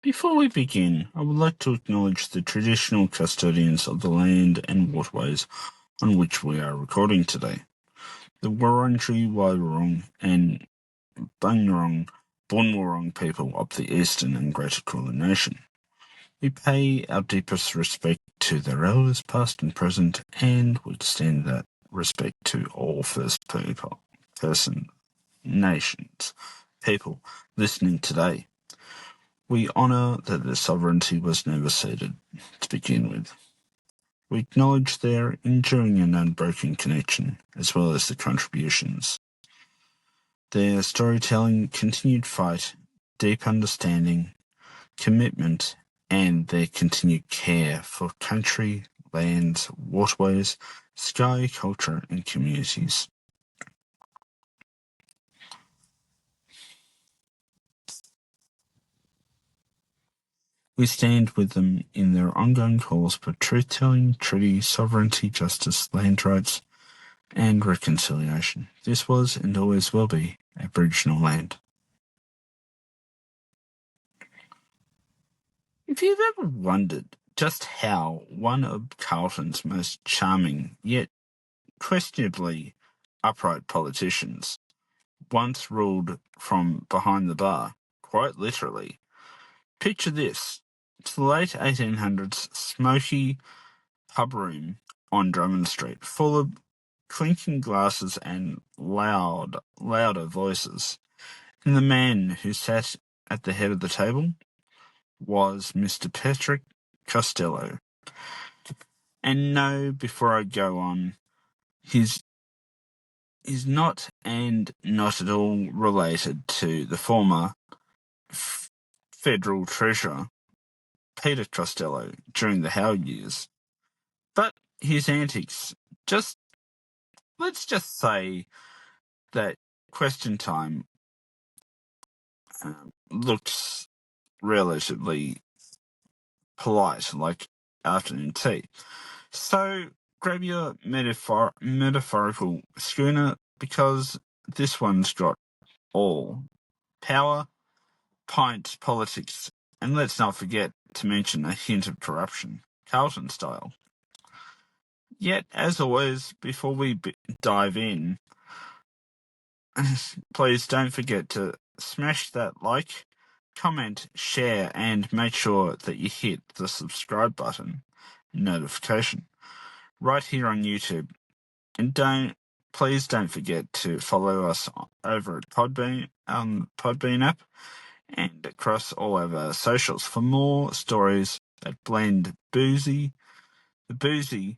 Before we begin, I would like to acknowledge the traditional custodians of the land and waterways on which we are recording today, the Wurundjeri Woi-wurrung and Bunurong Bunurong people of the Eastern and Greater Kulin Nation. We pay our deepest respect to their elders past and present, and we extend that respect to all First Person nations people listening today. We honour that their sovereignty was never ceded to begin with. We acknowledge their enduring and unbroken connection, as well as the contributions. Their storytelling, continued fight, deep understanding, commitment, and their continued care for country, lands, waterways, sky, culture, and communities. We stand with them in their ongoing calls for truth-telling, treaty, sovereignty, justice, land rights, and reconciliation. This was, and always will be, Aboriginal land. If you've ever wondered just how one of Carlton's most charming, yet questionably upright politicians once ruled from behind the bar, quite literally, picture this. It's the late 1800s smoky pub room on Drummond Street, full of clinking glasses and louder voices. And the man who sat at the head of the table was Mr. Patrick Costello. And no, before I go on, he's not at all related to the former Federal Treasurer, Peter Costello, during the Howard years. But his antics, let's just say that question time looks relatively polite, like afternoon tea. So grab your metaphorical schooner, because this one's got all power, pint, politics, and let's not forget to mention a hint of corruption, Carlton style. Yet, as always, before we dive in, please don't forget to smash that like, comment, share, and make sure that you hit the subscribe button notification right here on YouTube. And please don't forget to follow us over at Podbean app and across all of our socials for more stories that blend the boozy,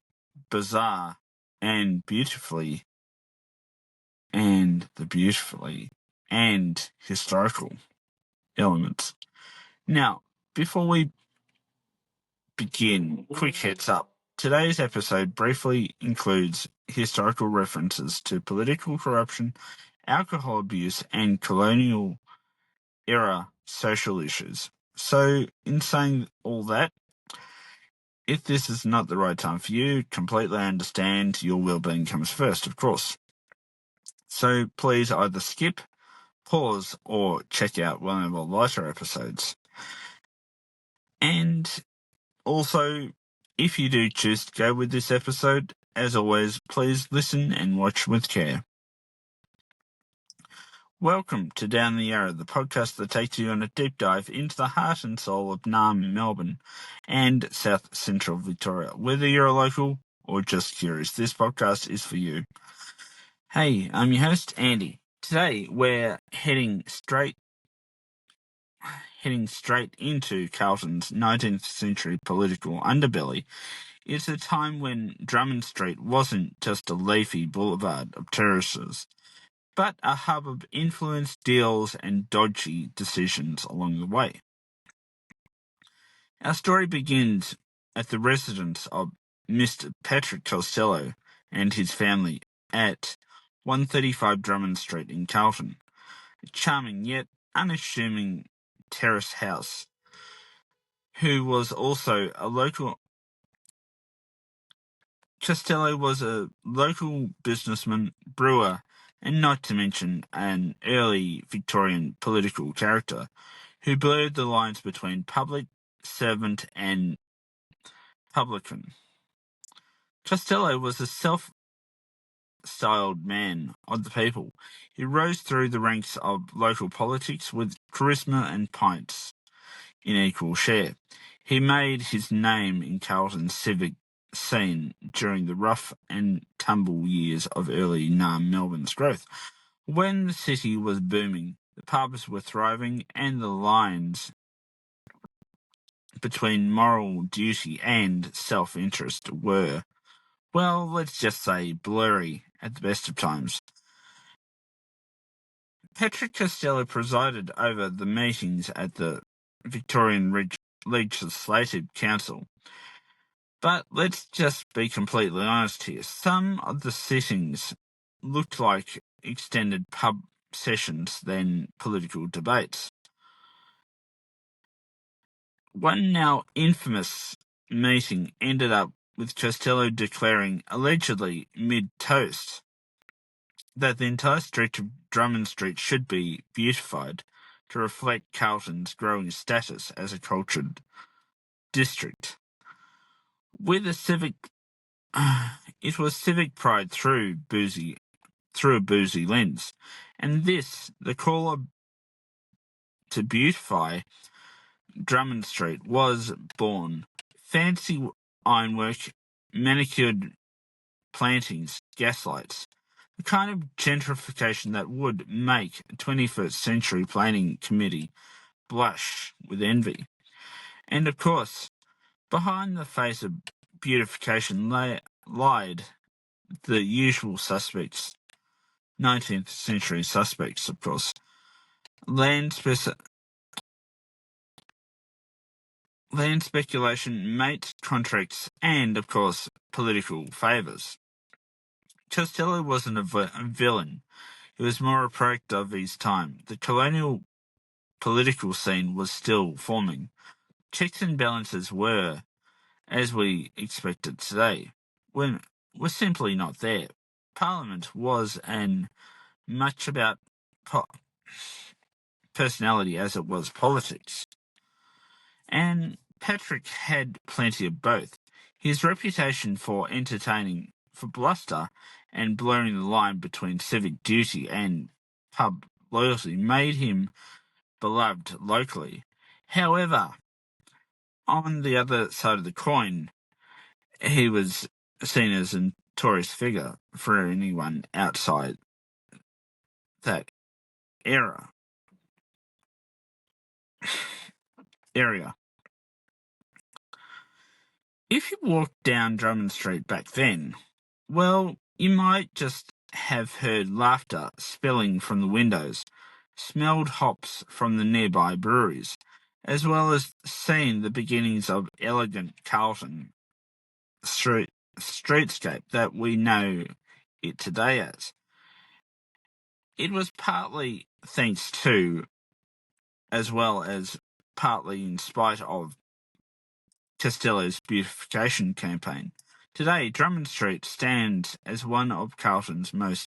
bizarre, and beautifully and historical elements. Now, before we begin, quick heads up. Today's episode briefly includes historical references to political corruption, alcohol abuse, and colonial era social issues. So, in saying all that, if this is not the right time for you, completely understand. Your well-being comes first, of course. So please either skip, pause, or check out one of our lighter episodes. And also, if you do choose to go with this episode, as always, please listen and watch with care. Welcome to Down the Yarra, the podcast that takes you on a deep dive into the heart and soul of Naarm, Melbourne, and South Central Victoria. Whether you're a local or just curious, this podcast is for you. Hey, I'm your host, Andy. Today, we're heading straight into Carlton's 19th century political underbelly. It's a time when Drummond Street wasn't just a leafy boulevard of terraces, but a hub of influence, deals, and dodgy decisions along the way. Our story begins at the residence of Mr. Patrick Costello and his family at 135 Drummond Street in Carlton, a charming yet unassuming terrace house, who was also a local. Costello was a local businessman, brewer, and not to mention an early Victorian political character who blurred the lines between public servant and publican. Costello was a self-styled man of the people. He rose through the ranks of local politics with charisma and pints in equal share. He made his name in Carlton's civic scene during the rough and tumble years of early Melbourne's growth. When the city was booming, the pubs were thriving, and the lines between moral duty and self-interest were, well, let's just say blurry at the best of times. Patrick Costello presided over the meetings at the Victorian Legislative Council. But let's just be completely honest here. Some of the sittings looked like extended pub sessions than political debates. One now infamous meeting ended up with Costello declaring, allegedly mid-toast, that the entire street of Drummond Street should be beautified to reflect Carlton's growing status as a cultured district. With a civic, it was civic pride through a boozy lens, and this, the call to beautify Drummond Street, was born. Fancy ironwork, manicured plantings, gaslights, the kind of gentrification that would make a 21st century planning committee blush with envy. And of course, behind the face of beautification lied the usual suspects, 19th century suspects, of course. Land speculation, mate contracts, and, of course, political favours. Costello wasn't a villain. He was more a product of his time. The colonial political scene was still forming. Checks and balances were, as we expected today, were simply not there. Parliament was much about personality as it was politics. And Patrick had plenty of both. His reputation for bluster and blurring the line between civic duty and pub loyalty made him beloved locally. However, on the other side of the coin, he was seen as a notorious figure for anyone outside that area. If you walked down Drummond Street back then, well, you might just have heard laughter spilling from the windows, smelled hops from the nearby breweries, as well as seen the beginnings of elegant Carlton streetscape that we know it today as. It was partly thanks to, as well as partly in spite of, Costello's beautification campaign. Today, Drummond Street stands as one of Carlton's most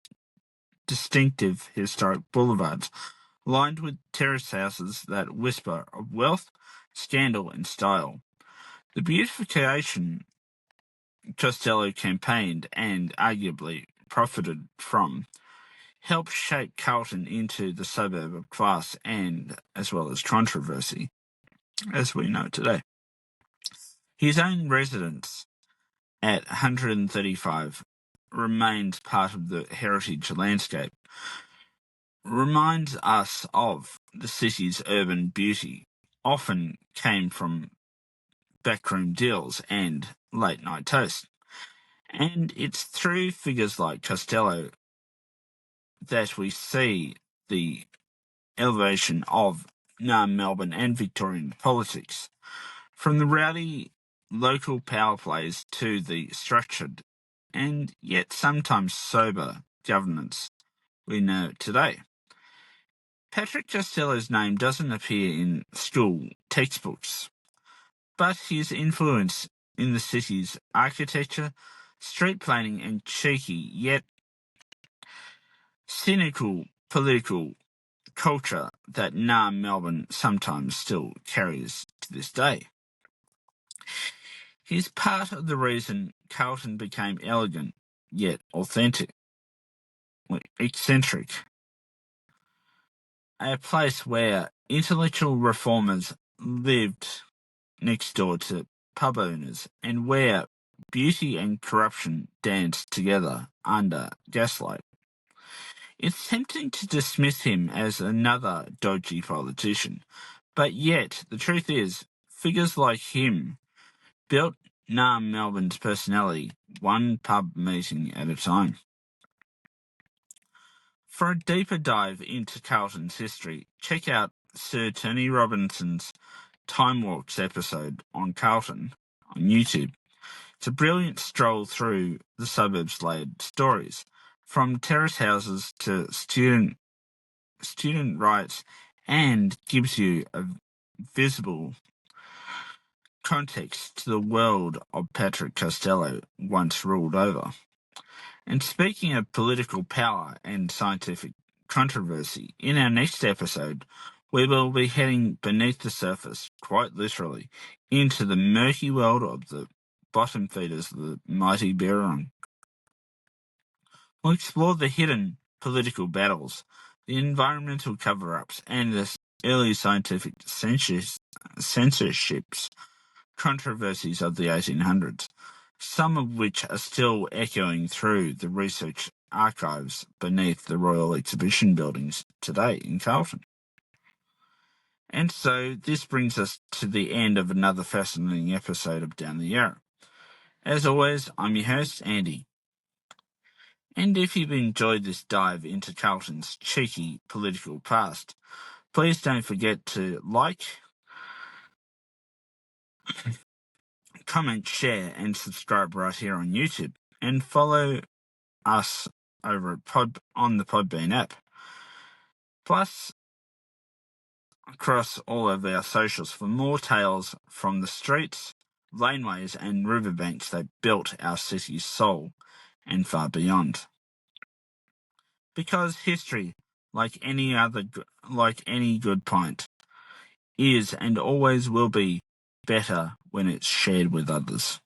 distinctive historic boulevards, lined with terrace houses that whisper of wealth, scandal, and style. The beautification Costello campaigned and arguably profited from helped shape Carlton into the suburb of class and as well as controversy, as we know today. His own residence at 135 remains part of the heritage landscape, reminds us of the city's urban beauty, often came from backroom deals and late-night toast. And it's through figures like Costello that we see the elevation of Melbourne and Victorian politics, from the rowdy local power plays to the structured and yet sometimes sober governance we know today. Patrick Costello's name doesn't appear in school textbooks, but his influence in the city's architecture, street planning, and cheeky yet cynical political culture that Melbourne sometimes still carries to this day. He's part of the reason Carlton became elegant, yet eccentric. A place where intellectual reformers lived next door to pub owners, and where beauty and corruption danced together under gaslight. It's tempting to dismiss him as another dodgy politician, but yet the truth is, figures like him built Melbourne's personality, one pub meeting at a time. For a deeper dive into Carlton's history, check out Sir Tony Robinson's Time Walks episode on Carlton on YouTube. It's a brilliant stroll through the suburbs-laid stories, from terrace houses to student rights, and gives you a visible context to the world of Patrick Costello once ruled over. And speaking of political power and scientific controversy, in our next episode, we will be heading beneath the surface, quite literally, into the murky world of the bottom feeders of the mighty Birrong. We'll explore the hidden political battles, the environmental cover-ups, and the early scientific censorships controversies of the 1800s, some of which are still echoing through the research archives beneath the Royal Exhibition buildings today in Carlton. And so this brings us to the end of another fascinating episode of Down the Yarra. As always, I'm your host, Andy. And if you've enjoyed this dive into Carlton's cheeky political past, please don't forget to like, comment, share, and subscribe right here on YouTube, and follow us over at on the Podbean app. Plus, across all of our socials for more tales from the streets, laneways, and riverbanks that built our city's soul and far beyond. Because history, like any good pint, is and always will be better when it's shared with others.